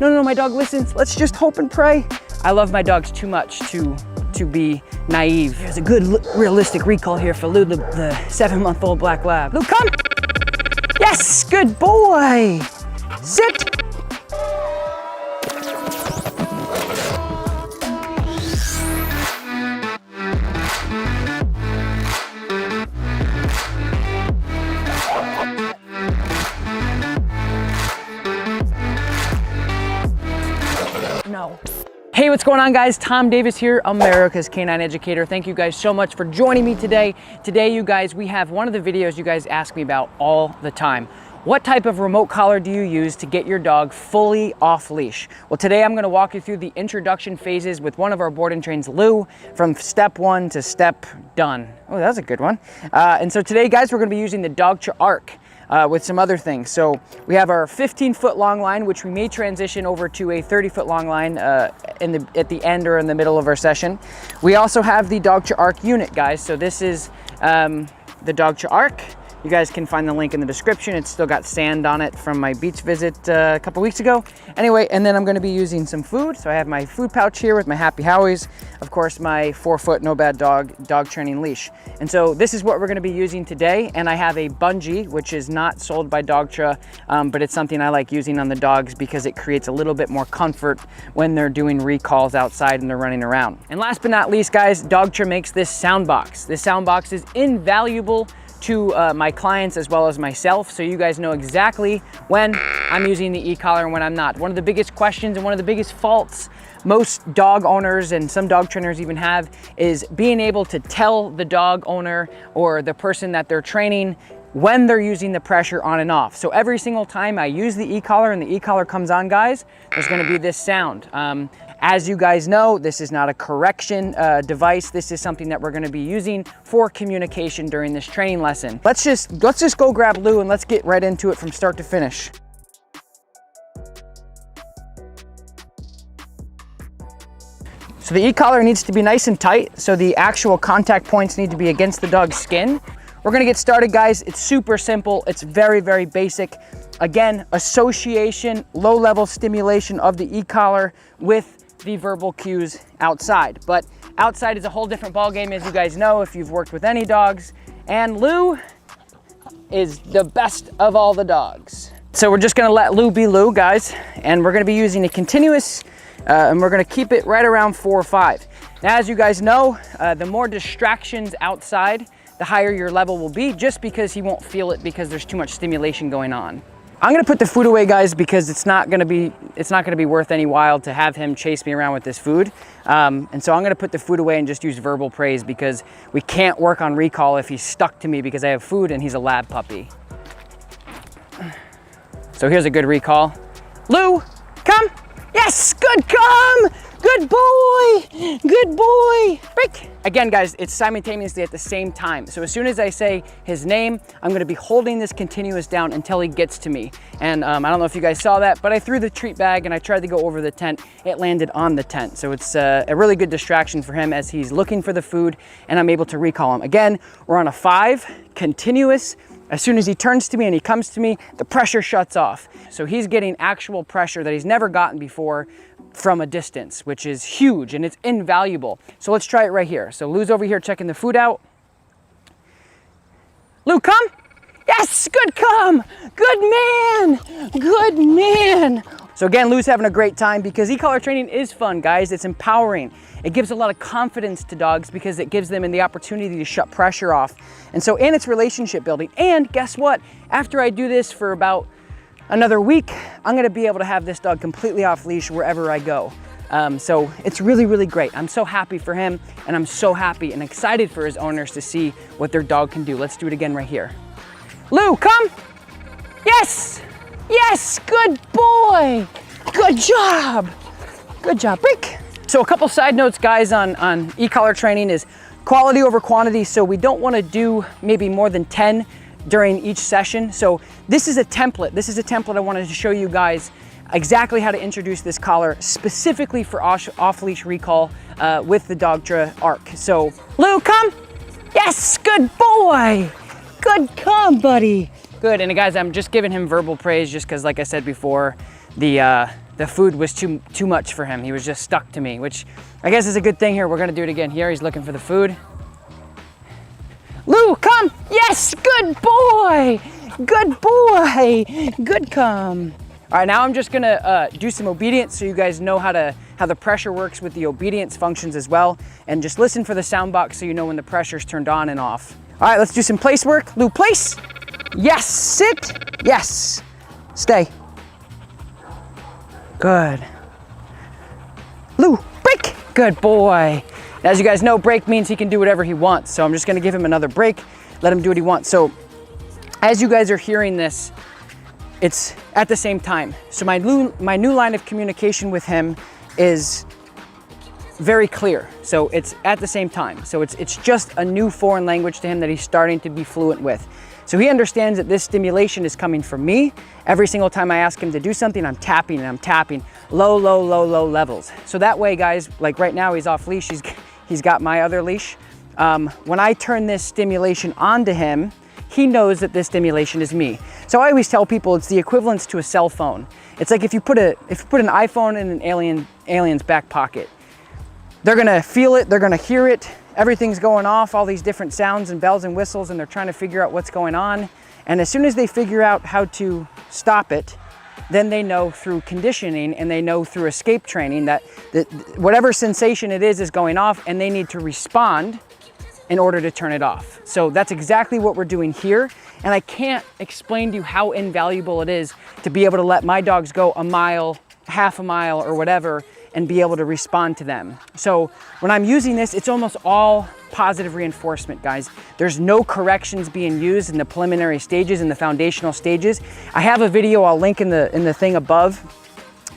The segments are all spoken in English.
No, my dog listens. Let's just hope and pray. I love my dogs too much to be naive. There's a good realistic recall here for Lou, the 7-month-old black lab. Lou, come. Yes, good boy. Sit. No. Hey, what's going on, guys? Tom Davis here, America's Canine Educator. Thank you guys so much for joining me today. Today, you guys, we have one of the videos you guys ask me about all the time. What type of remote collar do you use to get your dog fully off leash? Well, today I'm gonna walk you through the introduction phases with one of our board and trains, Lou, from step 1 to step done. Oh, that was a good one. And so today, guys, we're gonna be using the Dogtra Arc. With some other things. So we have our 15-foot long line, which we may transition over to a 30-foot long line at the end or in the middle of our session. We also have the Dogtra Arc unit, guys. So this is the Dogtra Arc. You guys can find the link in the description. It's still got sand on it from my beach visit a couple weeks ago. Anyway, and then I'm gonna be using some food. So I have my food pouch here with my Happy Howies. Of course, my 4-foot No Bad dog training leash. And so this is what we're gonna be using today. And I have a bungee, which is not sold by Dogtra, but it's something I like using on the dogs because it creates a little bit more comfort when they're doing recalls outside and they're running around. And last but not least, guys, Dogtra makes this sound box. This sound box is invaluable to my clients as well as myself, so you guys know exactly when I'm using the e-collar and when I'm not. One of the biggest questions and one of the biggest faults most dog owners and some dog trainers even have is being able to tell the dog owner or the person that they're training when they're using the pressure on and off. So every single time I use the e-collar and the e-collar comes on, guys, there's gonna be this sound. As you guys know, this is not a correction device. This is something that we're gonna be using for communication during this training lesson. Let's just go grab Lou and let's get right into it from start to finish. So the e-collar needs to be nice and tight, so the actual contact points need to be against the dog's skin. We're gonna get started, guys. It's super simple. It's very, very basic. Again, association, low-level stimulation of the e-collar with the verbal cues outside. But outside is a whole different ballgame, as you guys know, if you've worked with any dogs. And Lou is the best of all the dogs. So we're just gonna let Lou be Lou, guys. And we're gonna be using a continuous, and we're gonna keep it right around 4 or 5. Now, as you guys know, the more distractions outside, the higher your level will be, just because he won't feel it because there's too much stimulation going on. I'm gonna put the food away, guys, because it's not gonna be worth any while to have him chase me around with this food. And so I'm gonna put the food away and just use verbal praise because we can't work on recall if he's stuck to me because I have food and he's a lab puppy. So here's a good recall. Lou, come. Yes, good, come. Good boy, good boy. Break. Again, guys, it's simultaneously at the same time. So as soon as I say his name, I'm gonna be holding this continuous down until he gets to me. And I don't know if you guys saw that, but I threw the treat bag and I tried to go over the tent. It landed on the tent. So it's a really good distraction for him as he's looking for the food and I'm able to recall him. Again, we're on a 5, continuous. As soon as he turns to me and he comes to me, the pressure shuts off. So he's getting actual pressure that he's never gotten before from a distance, which is huge and it's invaluable. So let's try it right here. So Lou's over here checking the food out. Lou, come. Yes, good, come. Good man, good man. So again, Lou's having a great time because e-collar training is fun, guys. It's empowering. It gives a lot of confidence to dogs because it gives them the opportunity to shut pressure off. And so, and it's relationship building. And guess what? After I do this for about another week, I'm gonna be able to have this dog completely off leash wherever I go. So it's really, really great. I'm so happy for him and I'm so happy and excited for his owners to see what their dog can do. Let's do it again right here. Lou, come. Yes, yes, good boy. Good job. Good job, break. So a couple side notes, guys, on e-collar training is quality over quantity. So we don't wanna do maybe more than 10 during each session. So this is a template. This is a template I wanted to show you guys exactly how to introduce this collar specifically for off-leash recall with the Dogtra Arc. So Lou, come. Yes, good boy. Good, come, buddy. Good, and guys, I'm just giving him verbal praise just because, like I said before, the the food was too much for him. He was just stuck to me, which I guess is a good thing here. We're gonna do it again here. He's looking for the food. Lou, come! Yes, good boy! Good boy! Good come. All right, now I'm just gonna do some obedience so you guys know how the pressure works with the obedience functions as well. And just listen for the sound box so you know when the pressure's turned on and off. All right, let's do some place work. Lou, place. Yes, sit. Yes, stay. Good. Lou, break. Good boy. As you guys know, break means he can do whatever he wants. So I'm just gonna give him another break, let him do what he wants. So as you guys are hearing this, it's at the same time. So my new line of communication with him is very clear. So it's at the same time. So it's just a new foreign language to him that he's starting to be fluent with. So he understands that this stimulation is coming from me. Every single time I ask him to do something, I'm tapping and I'm tapping low, low, low, low levels. So that way, guys, like right now he's off leash, he's got my other leash. When I turn this stimulation onto him, he knows that this stimulation is me. So I always tell people it's the equivalence to a cell phone. It's like if you put an iPhone in an alien's back pocket, they're gonna feel it, they're gonna hear it, everything's going off, all these different sounds and bells and whistles, and they're trying to figure out what's going on. And as soon as they figure out how to stop it, then they know through conditioning and they know through escape training that whatever sensation it is going off, and they need to respond in order to turn it off. So that's exactly what we're doing here. And I can't explain to you how invaluable it is to be able to let my dogs go a mile, half a mile, or whatever, and be able to respond to them. So when I'm using this, it's almost all positive reinforcement, guys. There's no corrections being used in the preliminary stages, in the foundational stages. I have a video I'll link in the thing above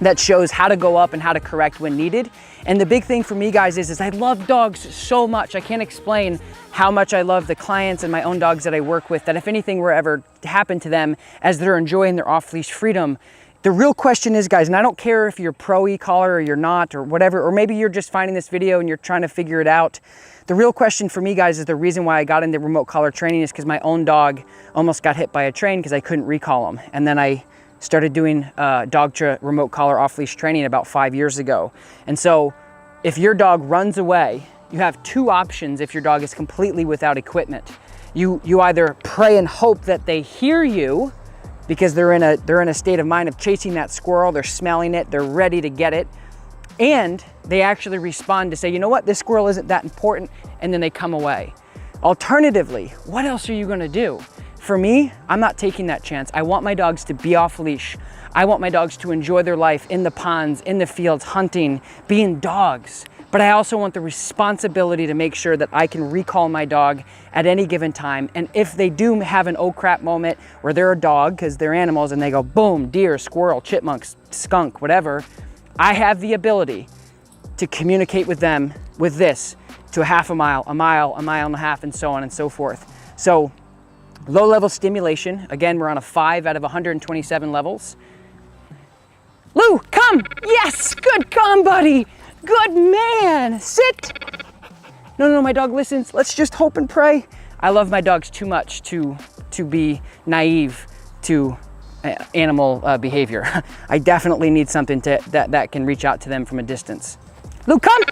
that shows how to go up and how to correct when needed. And the big thing for me, guys, is I love dogs so much. I can't explain how much I love the clients and my own dogs that I work with, that if anything were ever to happen to them as they're enjoying their off-leash freedom, the real question is, guys, and I don't care if you're pro e-collar or you're not or whatever, or maybe you're just finding this video and you're trying to figure it out. The real question for me, guys, is the reason why I got into remote collar training is because my own dog almost got hit by a train because I couldn't recall him. And then I started doing remote collar off-leash training about 5 years ago. And so if your dog runs away, you have two options if your dog is completely without equipment. You either pray and hope that they hear you, because they're in a state of mind of chasing that squirrel, they're smelling it, they're ready to get it, and they actually respond to say, you know what, this squirrel isn't that important, and then they come away. Alternatively, what else are you gonna do? For me, I'm not taking that chance. I want my dogs to be off leash. I want my dogs to enjoy their life in the ponds, in the fields, hunting, being dogs. But I also want the responsibility to make sure that I can recall my dog at any given time. And if they do have an oh crap moment where they're a dog, because they're animals, and they go boom, deer, squirrel, chipmunk, skunk, whatever, I have the ability to communicate with them with this to a half a mile, a mile and a half, and so on and so forth. So low level stimulation, again, we're on a 5 out of 127 levels. Lou, come, yes, good come, buddy. Good man, sit. No, my dog listens. Let's just hope and pray. I love my dogs too much to be naive to animal behavior. I definitely need something that can reach out to them from a distance. Lou, come.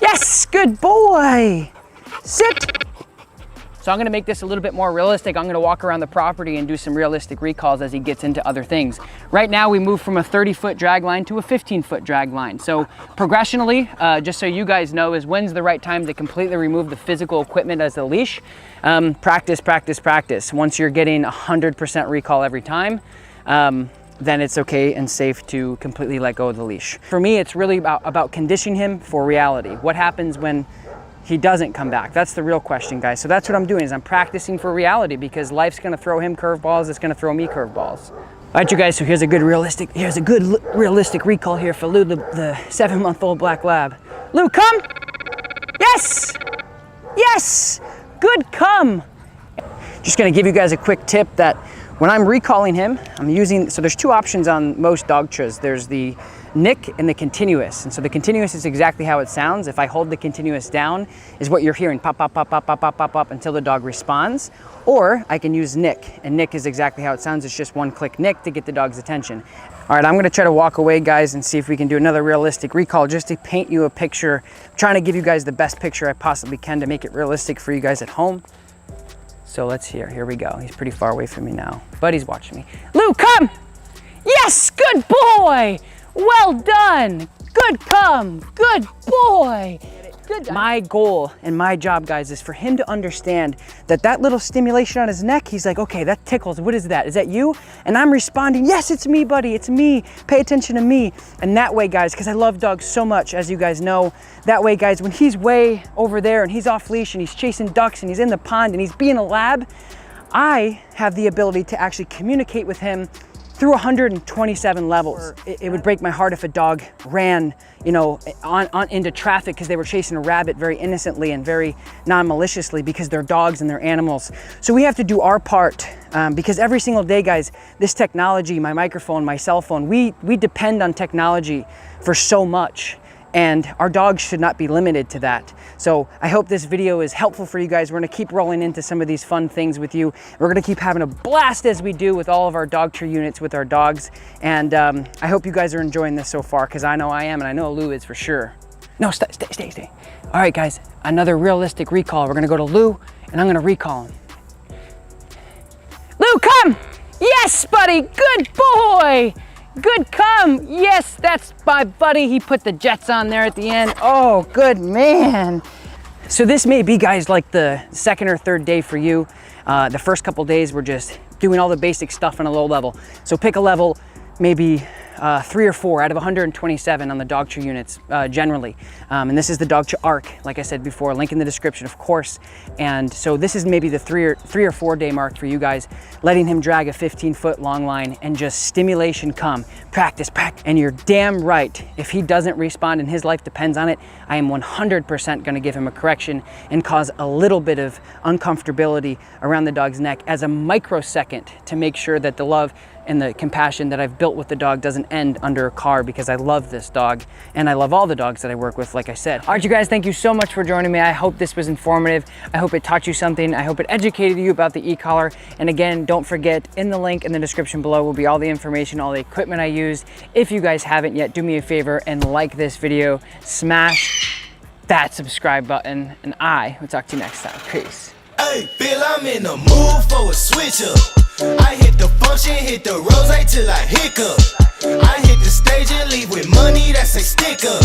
Yes, good boy. Sit. So I'm gonna make this a little bit more realistic. I'm gonna walk around the property and do some realistic recalls as he gets into other things. Right now we move from a 30-foot drag line to a 15-foot drag line. So progressionally, just so you guys know, is when's the right time to completely remove the physical equipment as the leash. Practice, practice, practice. Once you're getting 100% recall every time, then it's okay and safe to completely let go of the leash. For me, it's really about conditioning him for reality. What happens when he doesn't come back? That's the real question, guys. So that's what I'm doing, is I'm practicing for reality, because life's gonna throw him curveballs, it's gonna throw me curveballs. All right, you guys, so here's a good realistic recall here for Lou, the 7-month-old black lab. Lou, come! Yes! Yes! Good come! Just gonna give you guys a quick tip that when I'm recalling him, I'm using, so there's two options on most dog tras. There's the nick and the continuous. And so the continuous is exactly how it sounds. If I hold the continuous down, is what you're hearing, pop, pop, pop, pop, pop, pop, pop, pop, until the dog responds. Or I can use nick, and nick is exactly how it sounds. It's just one click nick to get the dog's attention. All right, I'm gonna try to walk away, guys, and see if we can do another realistic recall just to paint you a picture. I'm trying to give you guys the best picture I possibly can to make it realistic for you guys at home. So let's hear, here we go. He's pretty far away from me now, but he's watching me. Lou, come! Yes, good boy! Well done! Good come, good boy! Good. My goal and my job, guys, is for him to understand that that little stimulation on his neck, he's like, okay, that tickles. What is that? Is that you? And I'm responding, yes, it's me, buddy. It's me. Pay attention to me. And that way, guys, because I love dogs so much, as you guys know, that way, guys, when he's way over there and he's off leash and he's chasing ducks and he's in the pond and he's being a lab, I have the ability to actually communicate with him through 127 levels. It would break my heart if a dog ran, you know, on into traffic because they were chasing a rabbit very innocently and very non-maliciously, because they're dogs and they're animals. So we have to do our part, because every single day, guys, this technology, my microphone, my cell phone, we depend on technology for so much. And our dogs should not be limited to that. So I hope this video is helpful for you guys. We're gonna keep rolling into some of these fun things with you. We're gonna keep having a blast as we do with all of our dog tree units with our dogs. And I hope you guys are enjoying this so far, because I know I am, and I know Lou is for sure. No, stay. All right, guys, another realistic recall. We're gonna go to Lou, and I'm gonna recall him. Lou, come! Yes, buddy, good boy! Good come, yes, that's my buddy. He put the jets on there at the end. Oh, good man. So this may be, guys, like the second or third day for you. The first couple days, we're just doing all the basic stuff on a low level. So pick a level, maybe 3 or 4 out of 127 on the dog tree units generally. And this is the dog tree arc, like I said before, link in the description, of course. And so this is maybe the 3 or 4 day mark for you guys, letting him drag a 15-foot long line and just stimulation come, practice. And you're damn right, if he doesn't respond and his life depends on it, I am 100% gonna give him a correction and cause a little bit of uncomfortability around the dog's neck as a microsecond to make sure that the love and the compassion that I've built with the dog doesn't end under a car, because I love this dog and I love all the dogs that I work with, like I said. All right, you guys, thank you so much for joining me. I hope this was informative. I hope it taught you something. I hope it educated you about the e-collar. And again, don't forget, in the link in the description below will be all the information, all the equipment I used. If you guys haven't yet, do me a favor and like this video, smash that subscribe button, and I will talk to you next time. Peace. Hey, Bill, I'm in the mood for a switch up. I hit the function, hit the rose till I hiccup. I hit the stage and leave with money that's a stick up.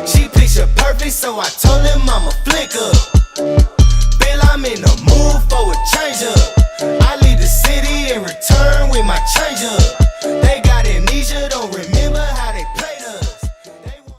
She picture perfect, so I told her